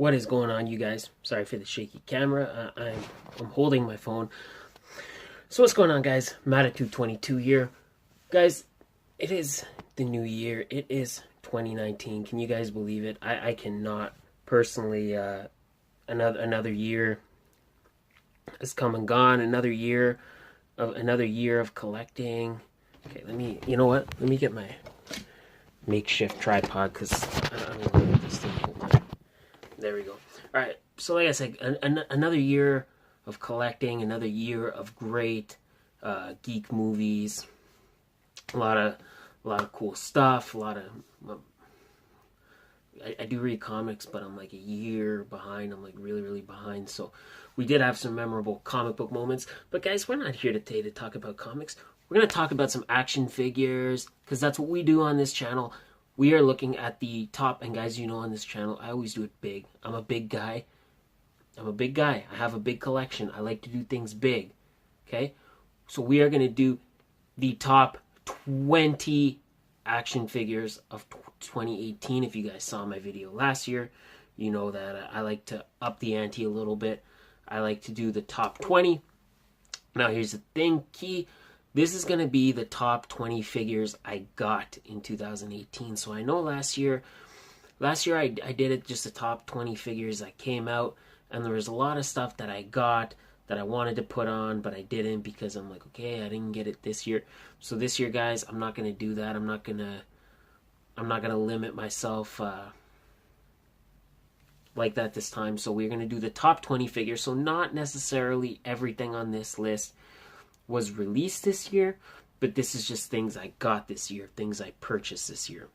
What is going on, you guys? Sorry for the shaky camera. I'm holding my phone. So what's going on, guys? Matitude22 here. Guys, it is the new year. It is 2019. Can you guys believe it? I cannot. Personally, another year has come and gone. Another year of collecting. Okay, you know what? Let me get my makeshift tripod because I don't know what this thing holds. There we go. All right. So like I said, another year of collecting, another year of great geek movies, a lot of cool stuff, I do read comics, but I'm like a year behind. I'm like really behind. So we did have some memorable comic book moments. But guys, we're not here today to talk about comics. We're going to talk about some action figures because that's what we do on this channel. We are looking at the top, and guys, you know on this channel, I always do it big. I'm a big guy. I have a big collection. I like to do things big. Okay? So we are going to do the top 20 action figures of 2018. If you guys saw my video last year, you know that I like to up the ante a little bit. I like to do the top 20. Now here's the thing, key. This is going to be the top 20 figures I got in 2018. So I know last year I did it just the top 20 figures that came out, and there was a lot of stuff that I got that I wanted to put on, but I didn't because I'm like, okay, I didn't get it this year. So this year, guys, I'm not going to do that. I'm not going to limit myself like that this time. So we're going to do the top 20 figures. So not necessarily everything on this list was released this year, but this is just things I got this year, things I purchased this year.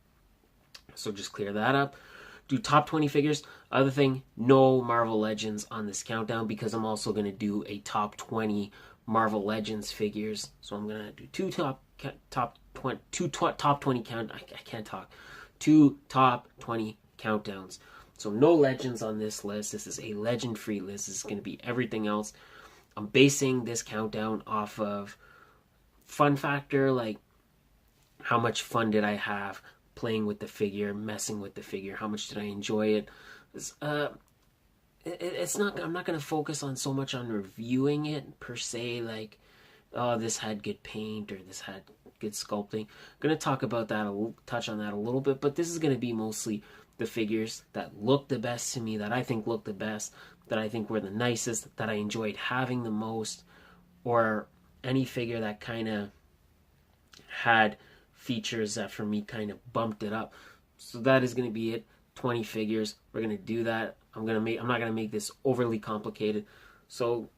So just clear that up. Do top 20 figures. Other thing, no Marvel Legends on this countdown because I'm also going to do a top 20 Marvel Legends figures. So I'm going to do two top 20 count. I can't talk. 2 top 20 countdowns. So no Legends on this list. This is a legend-free list. This is going to be everything else. I'm basing this countdown off of fun factor, like how much fun did I have playing with the figure, messing with the figure, how much did I enjoy it. It's not. I'm not going to focus on so much on reviewing it per se, like, oh, this had good paint or this had good sculpting. I'm going to talk about that, touch on that a little bit, but this is going to be mostly the figures that look the best to me, that I think look the best, that I think were the nicest, that I enjoyed having the most, or any figure that kind of had features that for me kind of bumped it up. So that is going to be it. 20 figures. We're going to do that. I'm not going to make this overly complicated. So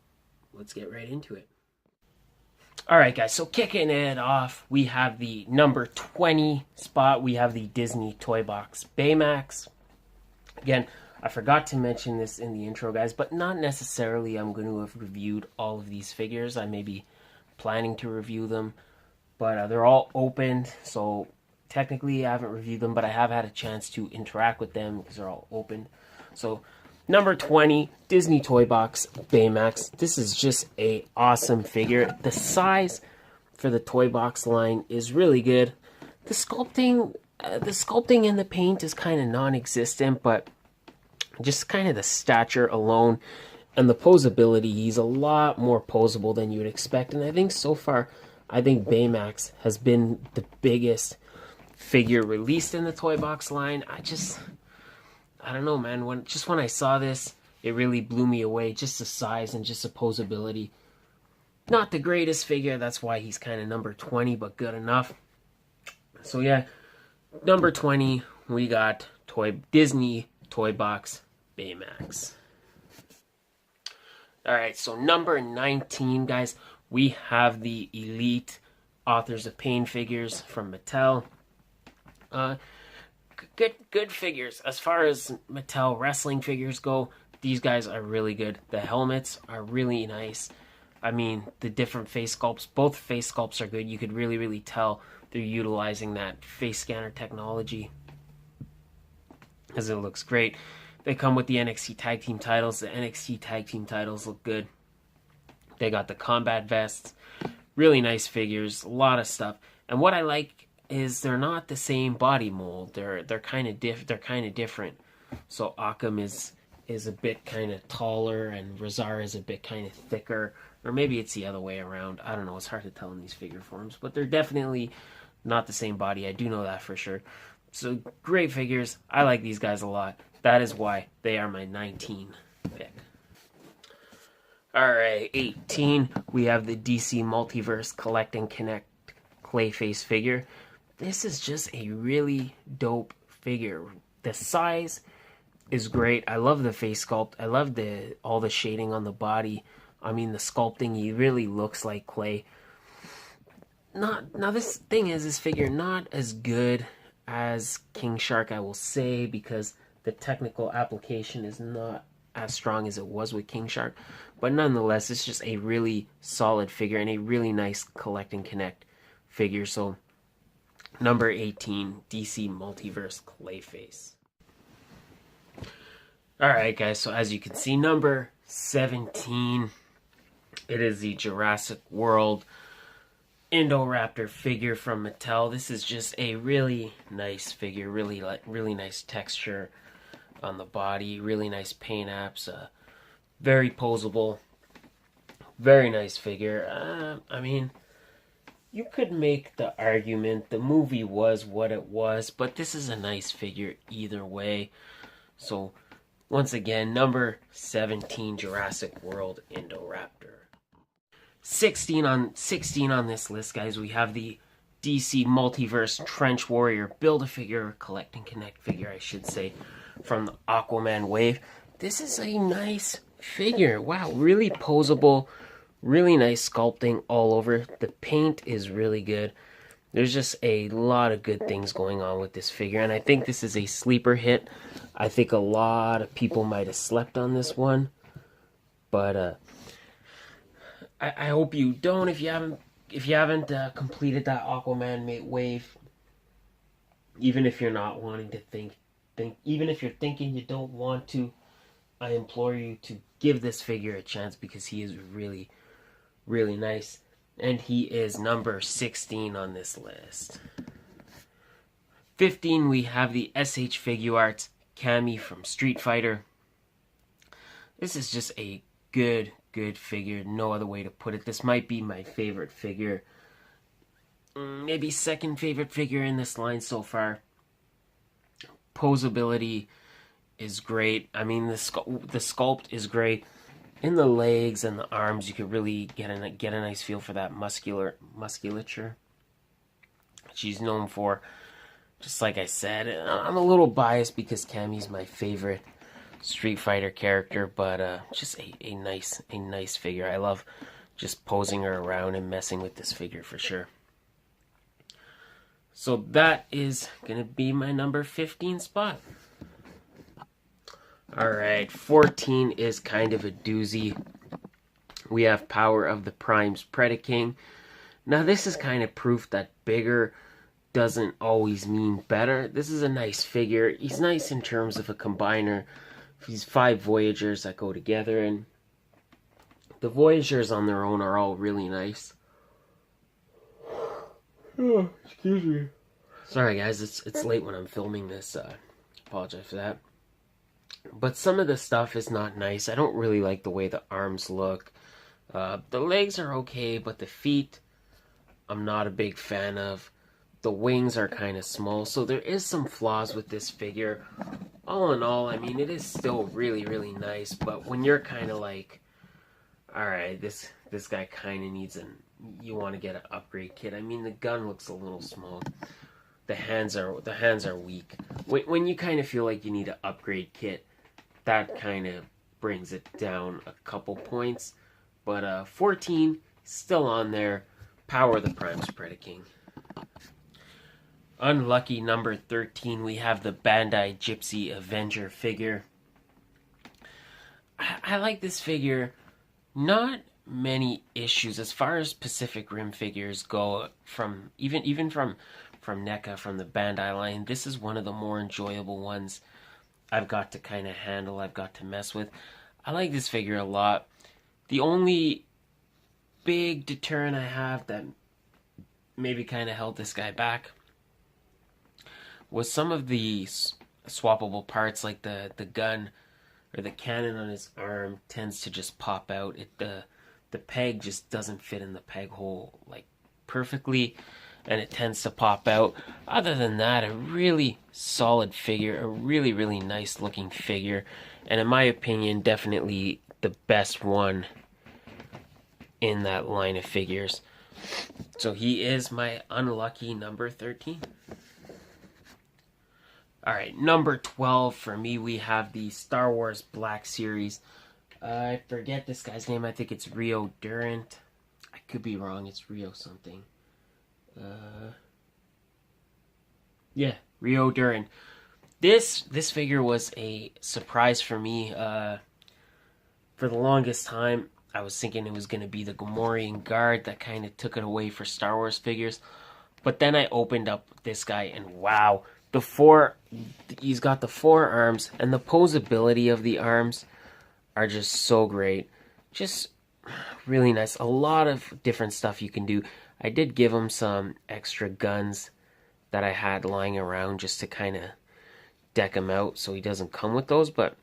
let's get right into it. Alright guys, so kicking it off, we have the number 20 spot. We have the Disney Toy Box Baymax. Again, I forgot to mention this in the intro, guys, but not necessarily I'm going to have reviewed all of these figures. I may be planning to review them, but they're all opened, so technically I haven't reviewed them, but I have had a chance to interact with them because they're all open. So number 20, Disney Toy Box Baymax. This is just a awesome figure. The size for the Toy Box line is really good. The sculpting and the paint is kind of non-existent, but just kind of the stature alone and the posability, he's a lot more posable than you would expect. And I think so far, Baymax has been the biggest figure released in the Toy Box line. I don't know, man. When I saw this, it really blew me away. Just the size and just the posability. Not the greatest figure. That's why he's kind of number 20, but good enough. So yeah, number 20, we got Disney Toy Box Baymax. Alright, so number 19, guys, we have the Elite Authors of Pain figures from Mattel. Good figures. As far as Mattel wrestling figures go, these guys are really good. The helmets are really nice. I mean, the different face sculpts, both face sculpts are good. You could really tell they're utilizing that face scanner technology, because it looks great. They come with the NXT Tag Team titles. The NXT Tag Team titles look good. They got the combat vests. Really nice figures. A lot of stuff. And what I like is they're not the same body mold. They're kind of different. So Occam is is a bit kind of taller and Razar is a bit kind of thicker, or maybe it's the other way around. I don't know. It's hard to tell in these figure forms, but they're definitely not the same body. I do know that for sure. So great figures. I like these guys a lot. That is why they are my 19 pick. Alright, 18. We have the DC Multiverse Collect and Connect Clayface figure. This is just a really dope figure. The size is great. I love the face sculpt. I love all the shading on the body. I mean, the sculpting, he really looks like clay. Now this thing is, this figure not as good as King Shark, I will say, because the technical application is not as strong as it was with King Shark. But nonetheless, it's just a really solid figure and a really nice collect and connect figure. So number 18, DC Multiverse Clayface. Alright guys, so as you can see, number 17, it is the Jurassic World Indoraptor figure from Mattel. This is just a really nice figure, really nice texture on the body, really nice paint apps, very posable, very nice figure. I mean, you could make the argument the movie was what it was, but this is a nice figure either way. So once again, number 17, Jurassic World Indoraptor. 16 on this list, guys, we have the DC Multiverse Trench Warrior Build-A-Figure, Collect and Connect figure, I should say, from the Aquaman wave. This is a nice figure. Wow, really posable, really nice sculpting all over. The paint is really good. There's just a lot of good things going on with this figure, and I think this is a sleeper hit. I think a lot of people might have slept on this one, but I hope you don't. If you haven't completed that Aquaman wave, even if you're not wanting to think, even if you're thinking you don't want to, I implore you to give this figure a chance because he is really, really nice. And he is number 16 on this list. 15, we have the SH Figuarts Cammy from Street Fighter. This is just a good figure. No other way to put it. This might be my favorite figure. Maybe second favorite figure in this line so far. Posability is great. I mean, the sculpt is great. In the legs and the arms, you could really get a nice feel for that musculature she's known for. Just like I said, I'm a little biased because Cammy's my favorite Street Fighter character, but just a nice figure. I love just posing her around and messing with this figure for sure. So that is gonna be my number 15 spot. Alright, 14 is kind of a doozy. We have Power of the Primes Predaking. Now this is kind of proof that bigger doesn't always mean better. This is a nice figure. He's nice in terms of a combiner. These 5 Voyagers that go together, and the Voyagers on their own are all really nice. Oh, excuse me. Sorry guys, it's late when I'm filming this. Apologize for that. But some of the stuff is not nice. I don't really like the way the arms look. The legs are okay, but the feet, I'm not a big fan of. The wings are kind of small, so there is some flaws with this figure. All in all, I mean, it is still really, really nice, but when you're kind of like, alright, this guy kind of needs you want to get an upgrade kit. I mean, the gun looks a little small. The hands are weak. When you kind of feel like you need an upgrade kit, that kind of brings it down a couple points. But 14, still on there. Power of the Primes Predaking. Unlucky number 13, we have the Bandai Gypsy Avenger figure. I like this figure. Not many issues as far as Pacific Rim figures go. From even from NECA, from the Bandai line, this is one of the more enjoyable ones I've got to kind of handle. I've got to mess with. I like this figure a lot. The only big deterrent I have that maybe kind of held this guy back was some of the swappable parts, like the gun or the cannon on his arm tends to just pop out. The peg just doesn't fit in the peg hole like perfectly, and it tends to pop out. Other than that, a really solid figure, a really, really nice looking figure, and in my opinion, definitely the best one in that line of figures. So he is my unlucky number 13. Alright, number 12 for me, we have the Star Wars Black Series. I forget this guy's name. I think it's Rio Durant. I could be wrong. It's Rio something. Yeah, Rio Durant. This figure was a surprise for me. For the longest time, I was thinking it was going to be the Gamorrean Guard that kind of took it away for Star Wars figures. But then I opened up this guy, and wow, he's got the 4 arms, and the posability of the arms are just so great. Just really nice. A lot of different stuff you can do. I did give him some extra guns that I had lying around just to kind of deck him out so he doesn't come with those, but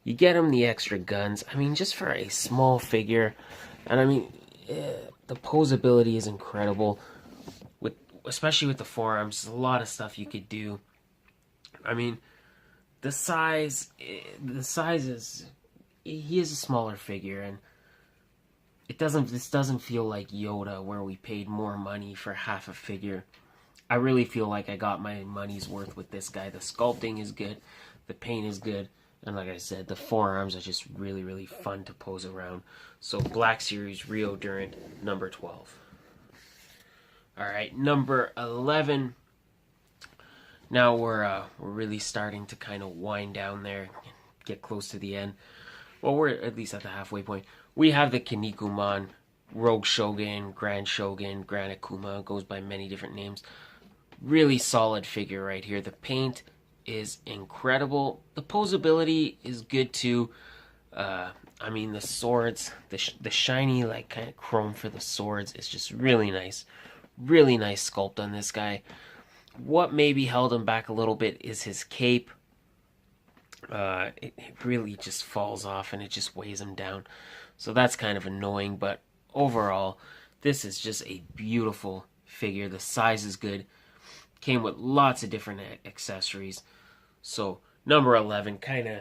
you get him the extra guns. I mean, just for a small figure, and I mean, the posability is incredible, especially with the forearms. There's a lot of stuff you could do. I mean, the size is, he is a smaller figure, and this doesn't feel like Yoda where we paid more money for half a figure. I really feel like I got my money's worth with this guy. The sculpting is good, the paint is good, and like I said, the forearms are just really, really fun to pose around. So Black Series Rio Durant, number 12. Alright, number 11. Now we're really starting to kind of wind down there, get close to the end. Well, we're at least at the halfway point. We have the Kinnikuman, Rogue Shogun, Grand Shogun, Grand Akuma, goes by many different names. Really solid figure right here. The paint is incredible. The posability is good too. I mean, the swords, the shiny like kind of chrome for the swords is just really nice. Really nice sculpt on this guy. What maybe held him back a little bit is his cape. It really just falls off and it just weighs him down. So that's kind of annoying, but overall, this is just a beautiful figure. The size is good. Came with lots of different accessories. So number 11, kind of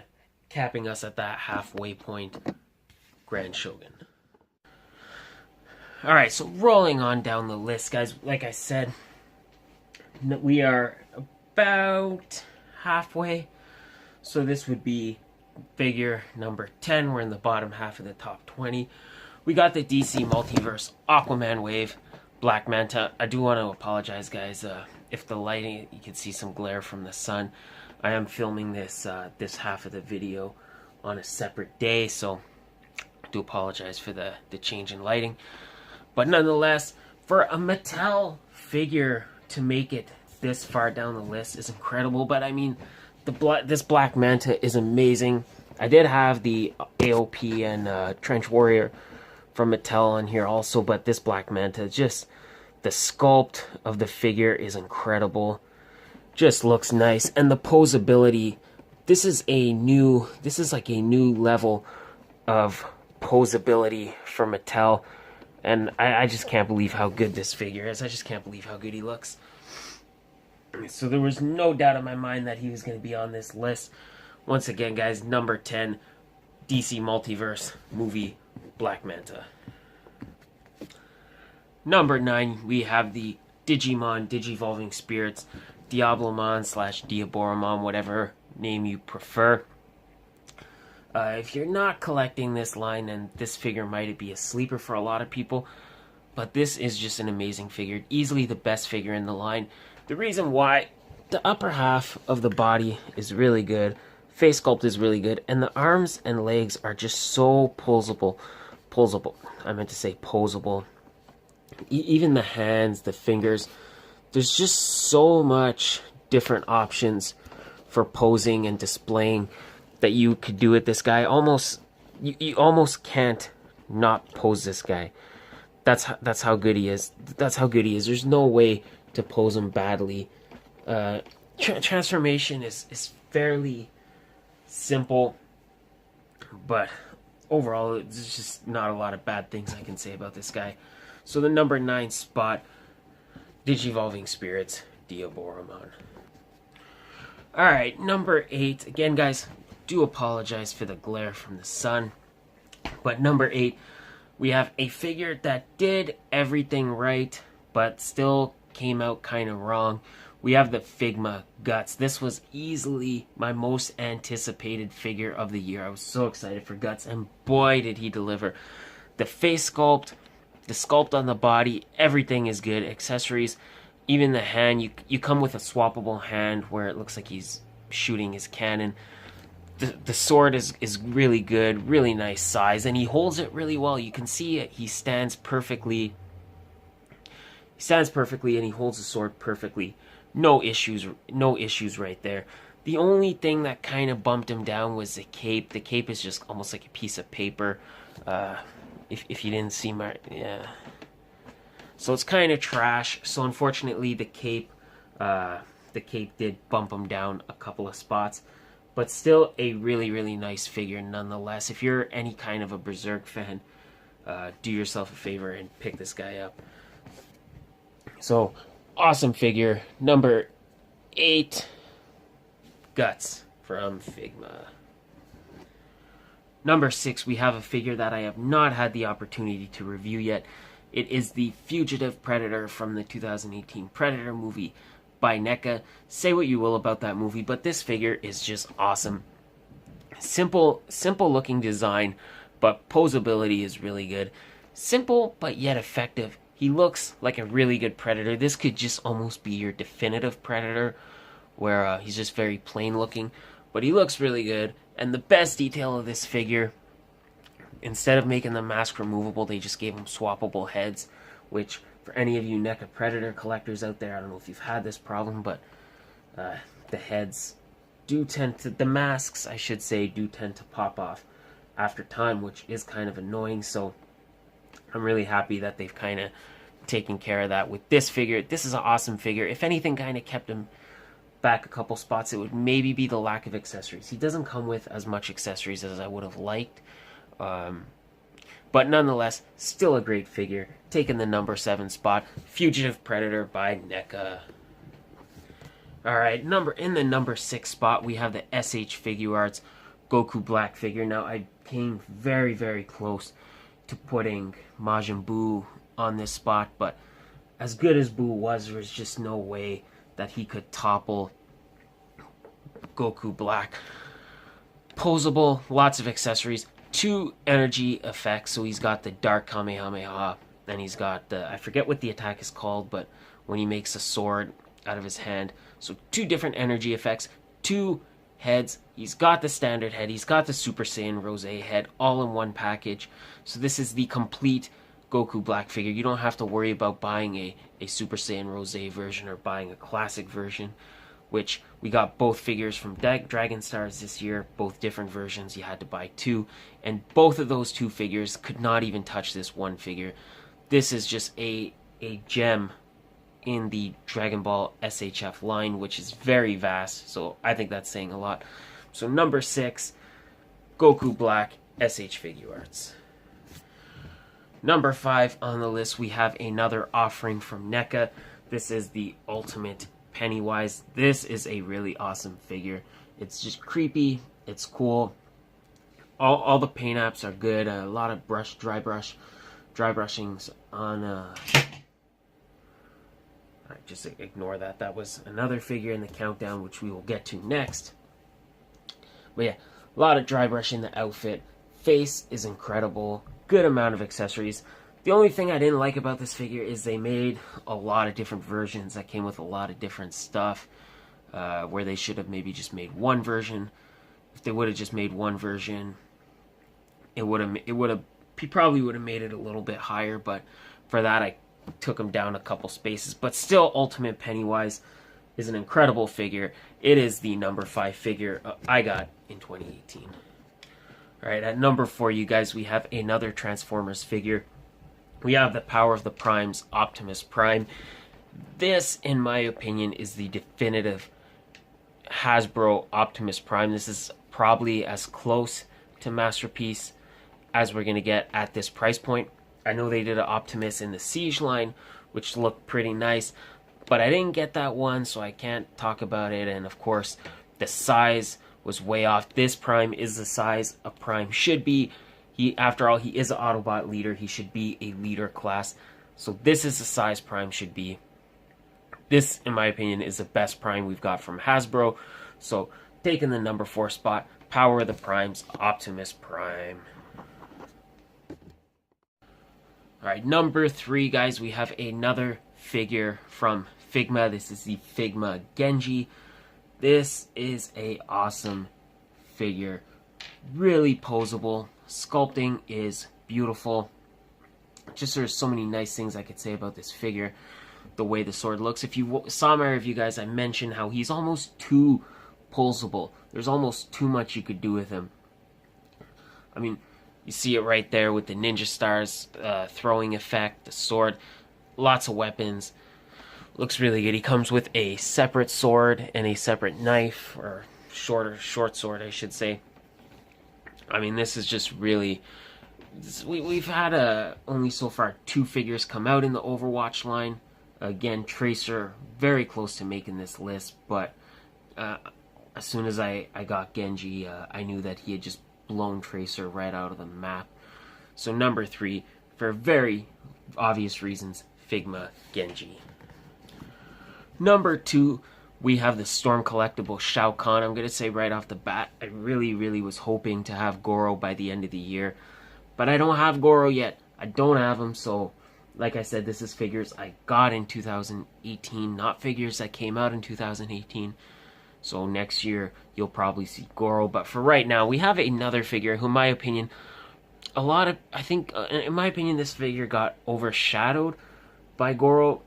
capping us at that halfway point, Grand Shogun. Alright, so rolling on down the list, guys. Like I said, we are about halfway. So this would be figure number 10. We're in the bottom half of the top 20. We got the DC Multiverse Aquaman Wave Black Manta. I do want to apologize, guys, if the lighting, you can see some glare from the sun. I am filming this this half of the video on a separate day, so I do apologize for the change in lighting. But nonetheless, for a Mattel figure to make it this far down the list is incredible. But I mean, this Black Manta is amazing. I did have the AOP and Trench Warrior from Mattel on here also, but this Black Manta, just the sculpt of the figure is incredible. Just looks nice, and the posability. This is like a new level of posability for Mattel, and I just can't believe how good this figure is. I just can't believe how good he looks. So there was no doubt in my mind that he was going to be on this list. Once again, guys, number 10, DC Multiverse movie Black Manta. Number 9, we have the Digimon Digivolving Spirits, Diablomon / Diaboromon, whatever name you prefer. If you're not collecting this line, then this figure might be a sleeper for a lot of people, but this is just an amazing figure. Easily the best figure in the line. The reason why, the upper half of the body is really good, face sculpt is really good, and the arms and legs are just so posable. I meant to say posable. Even the hands, the fingers, there's just so much different options for posing and displaying that you could do with this guy. You almost can't not pose this guy. That's how good he is. That's how good he is. There's no way to pose him badly. Transformation is fairly simple. But overall, there's just not a lot of bad things I can say about this guy. So the number 9 spot, Digivolving Spirits, Diaboromon. Alright, number 8. Again, guys, do apologize for the glare from the sun. But number 8, we have a figure that did everything right, but still came out kind of wrong. We have the Figma Guts. This was easily my most anticipated figure of the year. I was so excited for Guts, and boy, did he deliver. The face sculpt, the sculpt on the body, everything is good. Accessories, even the hand. You come with a swappable hand where it looks like he's shooting his cannon. The sword is really good, really nice size, and he holds it really well. You can see it. He stands perfectly. He stands perfectly, and he holds the sword perfectly. No issues right there. The only thing that kind of bumped him down was the cape. The cape is just almost like a piece of paper. If you didn't see my... yeah. So it's kind of trash. So unfortunately, the cape did bump him down a couple of spots. But still a really, really nice figure nonetheless. If you're any kind of a Berserk fan, do yourself a favor and pick this guy up. So, awesome figure. Number 8, Guts from Figma. Number 6, we have a figure that I have not had the opportunity to review yet. It is the Fugitive Predator from the 2018 Predator movie by NECA. Say what you will about that movie, but this figure is just awesome. Simple looking design, but posability is really good. Simple, but yet effective. He looks like a really good Predator. This could just almost be your definitive Predator, where he's just very plain looking, but he looks really good. And the best detail of this figure, instead of making the mask removable, they just gave him swappable heads, which for any of you NECA Predator collectors out there, I don't know if you've had this problem, but the heads do tend to, the masks, I should say, do tend to pop off after time, which is kind of annoying. So I'm really happy that they've kind of taken care of that with this figure. This is an awesome figure. If anything kind of kept him back a couple spots, it would maybe be the lack of accessories. He doesn't come with as much accessories as I would have liked. But nonetheless, still a great figure. Taking the number 7 spot, Fugitive Predator by NECA. Alright, in the number 6 spot, we have the SH Figuarts Goku Black figure. Now, I came very, very close to putting Majin Buu on this spot, but as good as Buu was, there was just no way that he could topple Goku Black. Posable, lots of accessories, 2 energy effects. So he's got the Dark Kamehameha, and he's got the, I forget what the attack is called, but when he makes a sword out of his hand. So 2 different energy effects, 2 heads. He's got the standard head, he's got the Super Saiyan Rose head, all in one package. So this is the complete Goku Black figure. You don't have to worry about buying a Super Saiyan Rose version or buying a classic version, which we got both figures from Dragon Stars this year, both different versions. You had to buy 2, and both of those 2 figures could not even touch this one figure. This is just a gem in the Dragon Ball SHF line, which is very vast, so I think that's saying a lot. So number 6, Goku Black SH Figuarts. Number 5 on the list, we have another offering from NECA. This is the Ultimate Pennywise. This is a really awesome figure. It's just creepy, it's cool. All the paint apps are good. A lot of dry brushings on just ignore that. That was another figure in the countdown, which we will get to next. But yeah, a lot of dry brushing the outfit. Face is incredible. Good amount of accessories. The only thing I didn't like about this figure is they made a lot of different versions that came with a lot of different stuff, where they should have maybe just made one version. If they would have just made one version, he probably would have made it a little bit higher, but for that I took him down a couple spaces. But still, Ultimate Pennywise is an incredible figure. It is the number 5 figure I got in 2018. Alright, at number 4, you guys, we have another Transformers figure. We have the Power of the Primes, Optimus Prime. This, in my opinion, is the definitive Hasbro Optimus Prime. This is probably as close to Masterpiece as we're going to get at this price point. I know they did an Optimus in the Siege line, which looked pretty nice, but I didn't get that one, so I can't talk about it. And of course, the size was way off. This Prime is the size a Prime should be. After all, he is an Autobot leader. He should be a leader class. So this is the size Prime should be. This, in my opinion, is the best Prime we've got from Hasbro. So taking the number 4 spot, Power of the Primes, Optimus Prime. Alright, number 3, guys, we have another figure from Figma. This is the Figma Genji. This is a awesome figure. Really posable. Sculpting is beautiful. Just there's so many nice things I could say about this figure. The way the sword looks. If you saw my review, guys, I mentioned how he's almost too pulsable. There's almost too much you could do with him. I mean, you see it right there with the Ninja Stars throwing effect, the sword, lots of weapons. Looks really good. He comes with a separate sword and a separate knife, or short sword, I should say. I mean, this is just really... We've had only so far 2 figures come out in the Overwatch line. Again, Tracer, very close to making this list, but as soon as I got Genji, I knew that he had just blown Tracer right out of the map. So number 3, for very obvious reasons, Figma Genji. Number 2, we have the Storm Collectible Shao Kahn. I'm going to say right off the bat, I really was hoping to have Goro by the end of the year. But I don't have Goro yet. I don't have him, so like I said, this is figures I got in 2018, not figures that came out in 2018. So next year, you'll probably see Goro. But for right now, we have another figure who, in my opinion, in my opinion, this figure got overshadowed by Goro.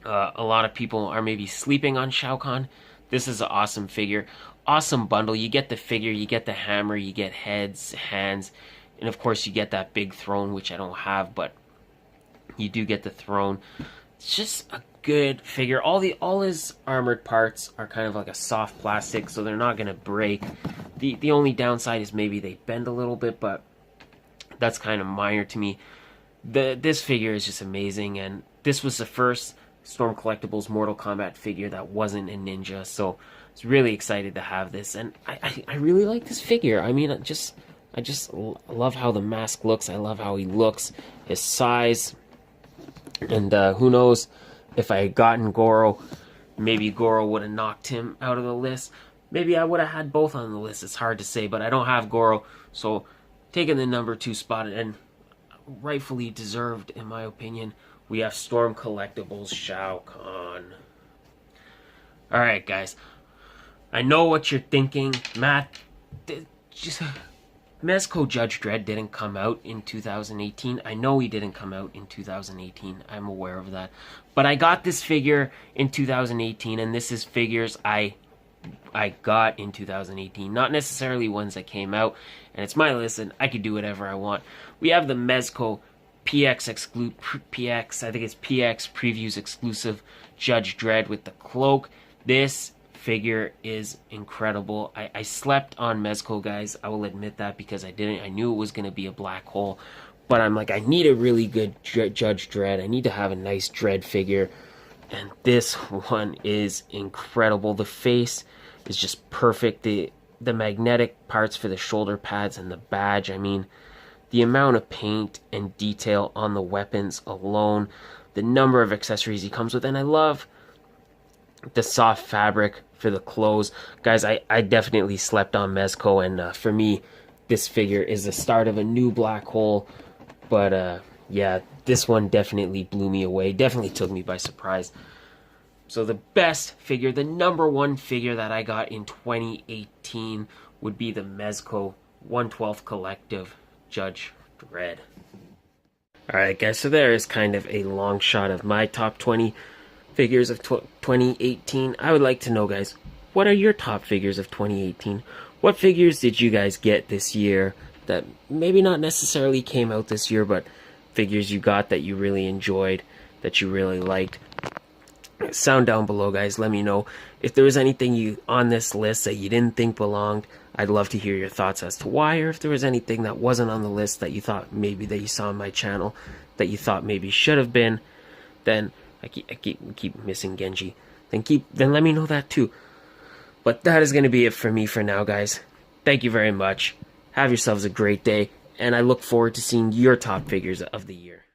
A lot of people are maybe sleeping on Shao Kahn. This is an awesome figure. Awesome bundle. You get the figure, you get the hammer, you get heads, hands, and of course you get that big throne, which I don't have, but you do get the throne. It's just a good figure. All his armored parts are kind of like a soft plastic, so they're not going to break. The only downside is maybe they bend a little bit, but that's kind of minor to me. This figure is just amazing, and this was the first Storm Collectibles Mortal Kombat figure that wasn't a ninja, so I was really excited to have this, and I really like this figure. I mean, I just love how the mask looks. I love how he looks, his size, and who knows, if I had gotten Goro, maybe Goro would have knocked him out of the list. Maybe I would have had both on the list. It's hard to say, but I don't have Goro, so taking the number 2 spot, and rightfully deserved, in my opinion, we have Storm Collectibles Shao Kahn. Alright, guys. I know what you're thinking. Matt, Mezco Judge Dredd didn't come out in 2018. I know he didn't come out in 2018. I'm aware of that. But I got this figure in 2018, and this is figures I got in 2018. Not necessarily ones that came out. And it's my list, and I can do whatever I want. We have the Mezco PX I think it's PX Previews exclusive Judge Dredd with the cloak. This figure is incredible. I slept on Mezco, guys. I will admit that, because I knew it was going to be a black hole. But I'm like, I need a really good Judge Dredd. I need to have a nice Dredd figure. And this one is incredible. The face is just perfect. The magnetic parts for the shoulder pads and the badge, I mean, the amount of paint and detail on the weapons alone, the number of accessories he comes with, and I love the soft fabric for the clothes. Guys, I definitely slept on Mezco, and for me, this figure is the start of a new black hole. But yeah, this one definitely blew me away, definitely took me by surprise. So the best figure, the number 1 figure that I got in 2018 would be the Mezco 1/12 Collective Judge Dredd. Alright, guys, so there is kind of a long shot of my top 20 figures of 2018. I would like to know, guys, what are your top figures of 2018? What figures did you guys get this year that maybe not necessarily came out this year, but figures you got that you really enjoyed, that you really liked? Sound down below, guys. Let me know if there was anything on this list that you didn't think belonged. I'd love to hear your thoughts as to why, or if there was anything that wasn't on the list that you thought maybe that you saw on my channel that you thought maybe should have been. Then I keep missing Genji. Then let me know that too. But that is going to be it for me for now, guys. Thank you very much. Have yourselves a great day, and I look forward to seeing your top figures of the year.